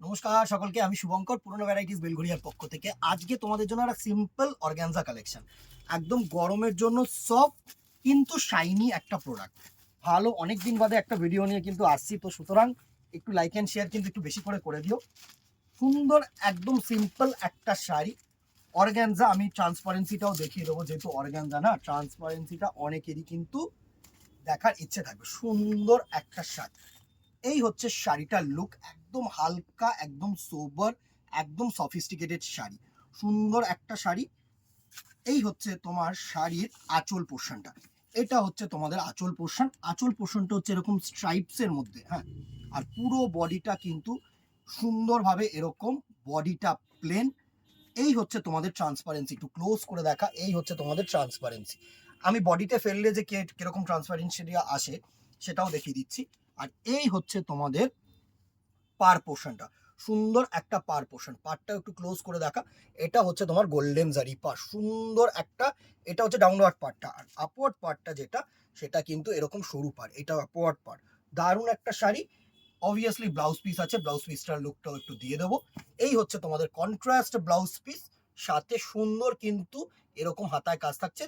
নমস্কার সকলকে, আমি শুভঙ্কর পুরনো ভ্যারাইটিস বেলঘড়িয়ার পক্ষ থেকে। আজকে তোমাদের জন্য একটা সিম্পল অর্গানজা কালেকশন, একদম গরমের জন্য সফট কিন্তু শাইনি একটা প্রোডাক্ট। ভালো অনেক দিন বাদে একটা ভিডিও নিয়ে কিন্তু আসছি, তো সুতরাং একটু লাইক অ্যান্ড শেয়ার কিন্তু একটু বেশি করে দিও। সুন্দর একদম সিম্পল একটা শাড়ি অর্গানজা। আমি ট্রান্সপারেন্সিটাও দেখিয়ে দেবো, যেহেতু অর্গানজা না, ট্রান্সপারেন্সিটা অনেকেরই কিন্তু দেখার ইচ্ছে থাকবে। সুন্দর একটা শাড়ি, এই হচ্ছে শাড়িটার লুক। একদম হালকা, একদম সোবার, একদম সফিস্টিকেটেড শাড়ি, সুন্দর একটা শাড়ি। এই হচ্ছে তোমার শাড়ির আঁচল পোর্শনটা। এটা হচ্ছে তোমাদের আঁচল পোর্শন। আঁচল পোর্শনটা হচ্ছে এরকম স্ট্রাইপসের মধ্যে, হ্যাঁ। আর পুরো বডিটা কিন্তু সুন্দরভাবে এরকম, বডিটা প্লেন। এই হচ্ছে তোমাদের ট্রান্সপারেন্সি, একটু ক্লোজ করে দেখা। এই হচ্ছে তোমাদের ট্রান্সপারেন্সি। আমি বডিতে ফেললে যে কিরকম ট্রান্সপারেন্সি আসে সেটাও দেখিয়ে দিচ্ছি। আর এই হচ্ছে তোমাদের পার পোর্শনটা, সুন্দর একটা পার পোর্শন। পারটা একটু ক্লোজ করে দেখা। এটা হচ্ছে তোমার গোল্ডেন জারি পার, সুন্দর একটা। এটা হচ্ছে ডাউনওয়ার্ড পারটা, আর আপওয়ার্ড পারটা যেটা, সেটা কিন্তু এরকম সরু পার, এটা আপওয়ার্ড পার। দারুণ একটা শাড়ি। অবভিয়াসলি ব্লাউজ পিস আছে, ব্লাউজ পিসটার লুকটাও একটু দিয়ে দেবো। এই হচ্ছে তোমাদের কন্ট্রাস্ট ব্লাউজ পিস, সাথে সুন্দর কিন্তু এরকম হাতায় কাজ থাকছে।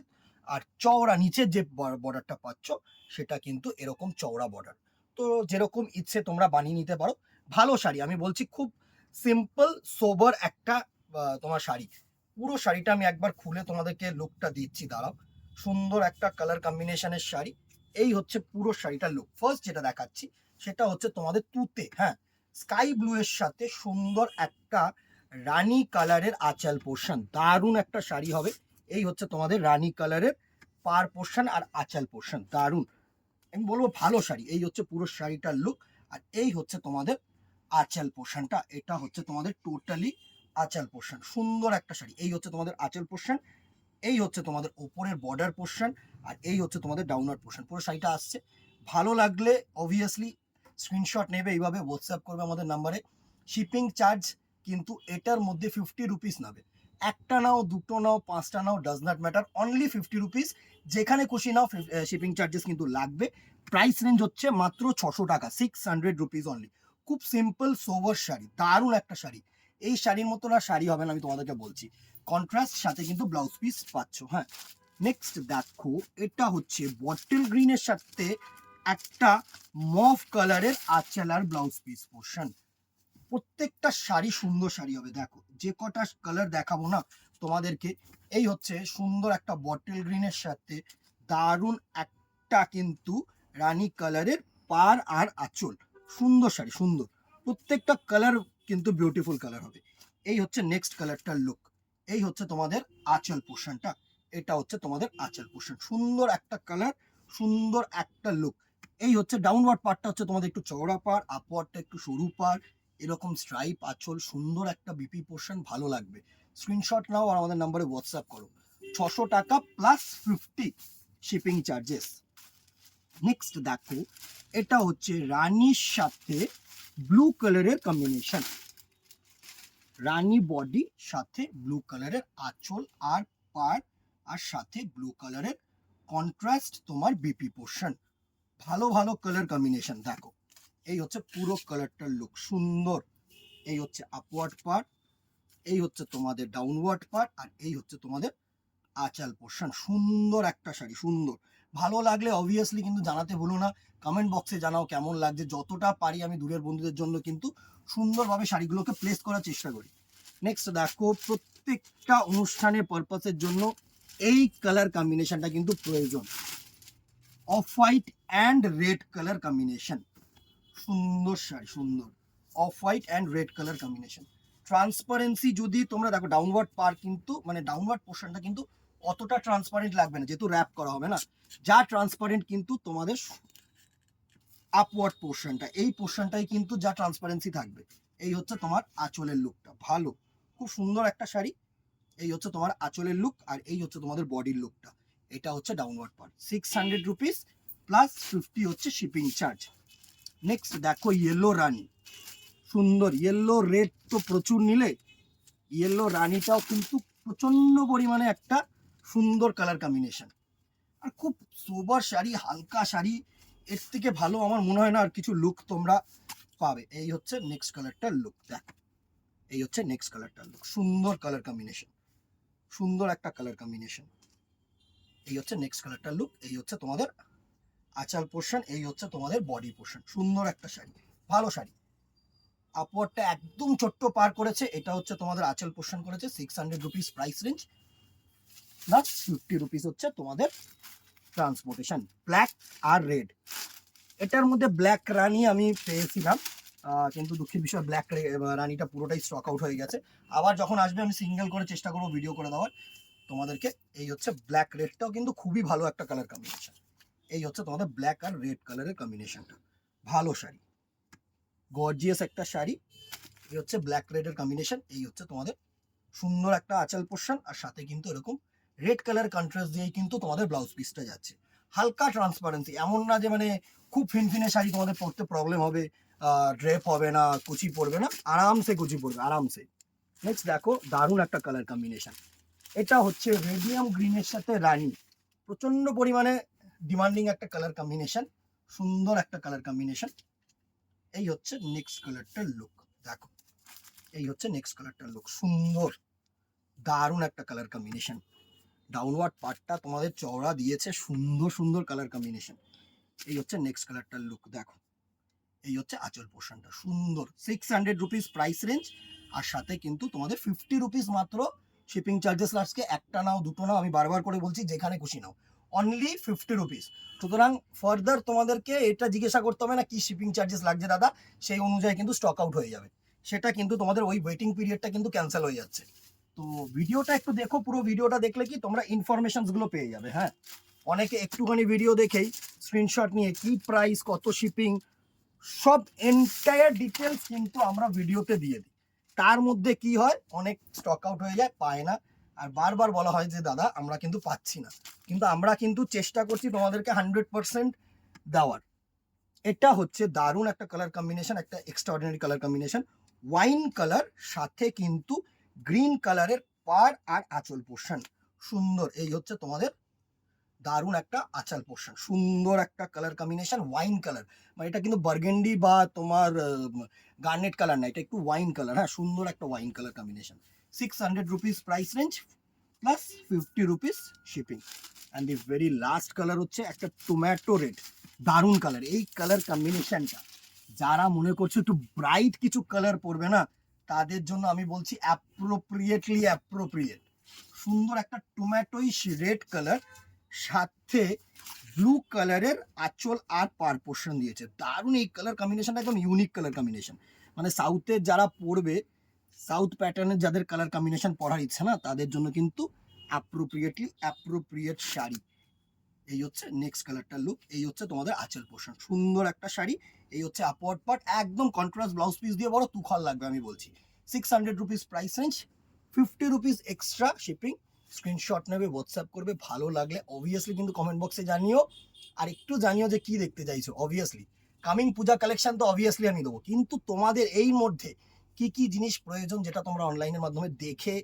আর চওড়া নিচের যে বর্ডারটা পাচ্ছ, সেটা কিন্তু এরকম চওড়া বর্ডার। তো যেরকম ইচ্ছে তোমরা বানিয়ে নিতে পারো। ভালো শাড়ি, আমি বলছি খুব সিম্পল সোবার একটা তোমার শাড়ি। পুরো শাড়িটা আমি একবার খুলে তোমাদেরকে লুকটা দিচ্ছি, দাঁড়াও। সুন্দর একটা কালার কম্বিনেশনের শাড়ি। এই হচ্ছে পুরো শাড়িটার লুক। ফার্স্ট যেটা দেখাচ্ছি সেটা হচ্ছে তোমাদের তুতে, হ্যাঁ, স্কাই ব্লু এর সাথে সুন্দর একটা রানী কালারের আঁচল পোর্শন। দারুণ একটা শাড়ি হবে। এই হচ্ছে তোমাদের রানী কালারের পার পোর্শন আর আঁচল পোর্শন, দারুণ। আমি বলবো ভালো শাড়ি। এই হচ্ছে পুরো শাড়িটার লুক। আর এই হচ্ছে তোমাদের আঁচল পোর্শনটা। এটা হচ্ছে তোমাদের টোটালি আঁচল পোর্শন, সুন্দর একটা শাড়ি। এই হচ্ছে তোমাদের আঁচল পোর্শন, এই হচ্ছে তোমাদের ওপরের বর্ডার পোর্শন, আর এই হচ্ছে তোমাদের ডাউনার পোর্শন। পুরো শাড়িটা আসছে। ভালো লাগলে অবভিয়াসলি স্ক্রিনশট নেবে, এইভাবে হোয়াটসঅ্যাপ করবে আমাদের নাম্বারে। শিপিং চার্জ কিন্তু এটার মধ্যে 50 রুপিস নেবে। একটা নাও, দুটো নাও, পাঁচটা নাও, does not matter, only 50 rupees. যেখানে খুশি নাও, শিপিং চার্জেস কিন্তু লাগবে। প্রাইস রেঞ্জ হচ্ছে মাত্র 600 টাকা, 600 রুপিস অনলি। খুব সিম্পল সোভার শাড়ি, দারুণ একটা শাড়ি। এই শাড়ির মতো না শাড়ি হবে না, আমি তোমাদেরকে বলছি। কন্ট্রাস্ট সাথে কিন্তু ব্লাউজ পিস পাচ্ছ, হ্যাঁ। নেক্সট দেখো, এটা হচ্ছে বটল গ্রিনের সাথে একটা মভ কালারের আঁচল আর ব্লাউজ পিস পোর্শন। প্রত্যেকটা শাড়ি সুন্দর শাড়ি হবে। দেখো যে কটা কালার দেখাবো না তোমাদেরকে, এই হচ্ছে সুন্দর একটা বটল গ্রিনের সাথে দারুণ একটা কিন্তু রানী কালারের পার আর আঁচল। সুন্দর শাড়ি, সুন্দর। প্রত্যেকটা কালার কিন্তু বিউটিফুল কালার হবে। এই হচ্ছে নেক্সট কালারটার লুক। এই হচ্ছে তোমাদের আঁচল পোর্শনটা। এটা হচ্ছে তোমাদের আঁচল পোর্শন, সুন্দর একটা কালার, সুন্দর একটা লুক। এই হচ্ছে ডাউনওয়ার্ড পার্টটা, হচ্ছে তোমাদের একটু চওড়া পার, আপওয়ার্ডটা একটু সরু পার, এরকম স্ট্রাইপ আঁচল, সুন্দর একটা বিপি পোর্শন। ভালো লাগবে, স্ক্রিনশট নাও আর আমাদের নাম্বারে হোয়াটসঅ্যাপ করো। 600 টাকা প্লাস 50 শিপিং চার্জেস। নেক্সট দেখো, এটা হচ্ছে রানীর সাথে ব্লু কালারের কম্বিনেশন। রানী বডি সাথে ব্লু কালারের আঁচল আর পার, আর সাথে ব্লু কালারের কন্ট্রাস্ট তোমার বিপি পোর্শন। ভালো ভালো কালার কম্বিনেশন। দেখো এই হচ্ছে পুরো কালারটার লুক, সুন্দর। এই হচ্ছে আপওয়ার্ড পার্ট, এই হচ্ছে তোমাদের ডাউনওয়ার্ড পার্ট, আর এই হচ্ছে তোমাদের আঁচল পোর্শন। সুন্দর একটা শাড়ি, সুন্দর। ভালো লাগলে অবভিয়াসলি কিন্তু জানাতে ভুলো না, কমেন্ট বক্সে জানাও কেমন লাগছে। যতটা পারি আমি দূরের বন্ধুদের জন্য কিন্তু সুন্দরভাবে শাড়িগুলোকে প্লেস করার চেষ্টা করি। নেক্সট দেখো, প্রত্যেকটা অনুষ্ঠানের পারপাসের জন্য এই কালার কম্বিনেশনটা কিন্তু প্রয়োজন। Off white and red colour combination, সুন্দর শাড়ি, সুন্দর। Off white and red colour combination. Transparency যদি তোমরা দেখো, ডাউনওয়ার্ড পার কিন্তু মানে ডাউনওয়ার্ড পোর্শনটা কিন্তু অতটা ট্রান্সপারেন্ট লাগবে না, যেহেতু র্যাপ করা হবে না। যা ট্রান্সপারেন্ট কিন্তু তোমাদের আপওয়ার্ড পোর্শনটা, এই পোর্শনটাই কিন্তু যা ট্রান্সপারেন্সি থাকবে। এই হচ্ছে তোমার আঁচলের লুকটা, ভালো, খুব সুন্দর একটা শাড়ি। এই হচ্ছে তোমার আঁচলের লুক, আর এই হচ্ছে তোমাদের বডির লুকটা। এটা হচ্ছে ডাউনওয়ার্ড পার, 600 রুপিস প্লাস 50 হচ্ছে শিপিং চার্জ। নেক্সট দেখো, ইয়েলো রানী, সুন্দর। ইয়েলো রেড তো প্রচুর নিলে, ইয়েলো রানীটাও কিন্তু প্রচন্ড পরিমাণে একটা সুন্দর কালার কম্বিনেশন। আর খুব সোবার শাড়ি, হালকা শাড়ি, এর থেকে ভালো আমার মনে হয় না আর কিছু লুক তোমরা পাবে। এই হচ্ছে নেক্সট কালারটার লুক, দেখো এই হচ্ছে নেক্সট কালারটার লুক, সুন্দর কালার কম্বিনেশন, সুন্দর একটা কালার কম্বিনেশন। এই হচ্ছে নেক্সট কালারটার লুক, এই হচ্ছে তোমাদের আঁচল পোর্শন, এই হচ্ছে তোমাদের বডি পোর্শন। সুন্দর একটা শাড়ি, ভালো শাড়ি। আপওয়ার্ডটা একদম ছোট্ট পার করেছে, এটা হচ্ছে তোমাদের আঁচল পোর্শন করেছে 600 rupees price range, plus 50 rupees হচ্ছে তোমাদের ট্রান্সপোর্টেশন। ব্ল্যাক আর রেড, এটার মধ্যে ব্ল্যাক রানি আমি পেয়েছিলাম, কিন্তু দুঃখের বিষয় ব্ল্যাক রানিটা পুরোটাই স্টক আউট হয়ে গেছে। আবার যখন আসবে আমি সিঙ্গেল করে চেষ্টা করবো ভিডিও করে দেওয়ার তোমাদেরকে। এই হচ্ছে ব্ল্যাক রেডটাও কিন্তু খুবই ভালো একটা কালার কম্বিনেশন। এই হচ্ছে তোমাদের ব্ল্যাক আর রেড কালারের কম্বিনেশনটা, ভালো শাড়ি, গর্জিয়াস একটা শাড়ি। এই হচ্ছে ব্ল্যাক রেডের কম্বিনেশন, এই হচ্ছে তোমাদের সুন্দর একটা আঁচল পোর্শন, আর সাথে কিন্তু এরকম রেড কালার কন্ট্রাস্ট দিয়েই কিন্তু তোমাদের ব্লাউজ পিসটা যাচ্ছে। হালকা ট্রান্সপারেন্সি, এমন না যে মানে খুব ফিনফিনে শাড়ি তোমাদের পরতে প্রবলেম হবে, ড্রেপ হবে না, কুচি পড়বে না, আরামসে কুচি পড়বে আরামসে। নেক্সট দেখো দারুণ একটা কালার কম্বিনেশন, এটা হচ্ছে রেডিয়াম গ্রিনের সাথে রানী, প্রচন্ড পরিমাণে ডিমান্ডিং একটা কালার কম্বিনেশন, সুন্দর একটা কালার কম্বিনেশন। এই হচ্ছে নেক্সট কালারটার লুক, দেখো এই হচ্ছে নেক্সট কালারটার লুক, সুন্দর দারুণ একটা কালার কম্বিনেশন। ডাউনওয়ার্ড পার্টটা তোমাদের চওড়া দিয়েছে, সুন্দর সুন্দর কালার কম্বিনেশন। এই হচ্ছে নেক্সট কালারটার লুক, দেখো এই হচ্ছে আঁচল পোর্শনটা, সুন্দর 600 রুপিস প্রাইস রেঞ্জ, আর সাথে কিন্তু তোমাদের 50 রুপিস মাত্র শিপিং চার্জেস লাগছে। একটা নাও দুটো নাও, আমি বারবার করে বলছি যেখানে খুশি নাও, অনলি 50 রুপিস। সুতরাং ফার্দার তোমাদেরকে এটা জিজ্ঞাসা করতে হবে না কি শিপিং চার্জেস লাগছে দাদা, সেই অনুযায়ী কিন্তু স্টক আউট হয়ে যাবে, সেটা কিন্তু তোমাদের ওই ওয়েটিং পিরিয়ডটা কিন্তু ক্যান্সেল হয়ে যাচ্ছে। তো ভিডিওটা একটু দেখো, পুরো ভিডিওটা দেখলে কি তোমরা ইনফরমেশনসগুলো পেয়ে যাবে। হ্যাঁ, অনেকে একটুখানি ভিডিও দেখেই স্ক্রিনশট নিয়ে কি প্রাইস, কত শিপিং, সব এন্টায়ার ডিটেলস কিন্তু আমরা ভিডিওতে দিয়ে দিই। তার মধ্যে কি হয়, অনেক স্টক আউট হয়ে যায়, পায় না, আর বারবার বলা হয় যে দাদা আমরা কিন্তু পাচ্ছি না, কিন্তু আমরা কিন্তু চেষ্টা করছি তোমাদেরকে 100% দেওয়ার। এটা হচ্ছে দারুণ একটা কালার কম্বিনেশন, একটা extraordinary colour combination, wine colour সাথে কিন্তু গ্রিন কালারের পাড় আর আঁচল পোর্শন, সুন্দর। এই হচ্ছে তোমাদের দারুণ একটা আঁচল পোর্শন, সুন্দর একটা কালার কম্বিনেশন, ওয়াইন কালার, মানে এটা কিন্তু বার্গেন্ডি বা তোমার গার্নেট কালার না, এটা একটু ওয়াইন কালার। হ্যাঁ, সুন্দর একটা wine colour combination, 600 rupees price range, plus 50 rupees shipping. And the very last colour হচ্ছে একটা টমেটো রেড, দারুণ কালার। এই কালার কম্বিনেশনটা যারা মনে করছে একটু ব্রাইট কিছু কালার পরবে না, তাদের জন্য আমি বলছি অ্যাপ্রোপ্রিয়েট। সুন্দর একটা টমেটোইশ রেড কালার, সাথে ব্লু কালারের আঁচল আর পার পোর্শন দিয়েছে, দারুণ। এই কালার কম্বিনেশনটা একদম ইউনিক কালার কম্বিনেশন, মানে সাউথের যারা পরবে, সাউথ প্যাটার্নের যাদের কালার কম্বিনেশন পরার ইচ্ছা না, তাদের জন্য কিন্তু অ্যাপ্রোপ্রিয়েট শাড়ি। এই হচ্ছে নেক্সট কালারটার লুক, এই হচ্ছে তোমাদের আঁচল পোর্শন, সুন্দর একটা শাড়ি। এই হচ্ছে আপওয়ার্ড পার্ট, একদম কন্ট্রাস্ট ব্লাউজ পিস দিয়ে বড় তুখল লাগবে আমি বলছি। 600 rupees price range, 50 rupees extra shipping. Screenshot নেবে, হোয়াটসঅ্যাপ করবে, ভালো লাগলে অবভিয়াসলি কিন্তু কমেন্ট বক্সে জানিও, আর একটু জানিও যে কি দেখতে চাইছো। অবভিয়াসলি কামিং পূজা কালেকশন তো অবভিয়াসলি আমি দেবো, কিন্তু তোমাদের এই মধ্যে কি কি জিনিস প্রয়োজন যেটা তোমরা অনলাইনের মাধ্যমে দেখে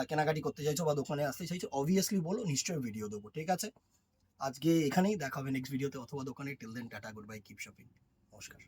কেনাকাটি করতে চাইছো বা দোকানে আসতে চাইছো, অবভিয়াসলি বলো, নিশ্চয়ই ভিডিও দেবো। ঠিক আছে, আজকে এখানেই দেখা হবে নেক্সট ভিডিওতে অথবা দোকানে। Till then tata, good bye, keep shopping, নমস্কার।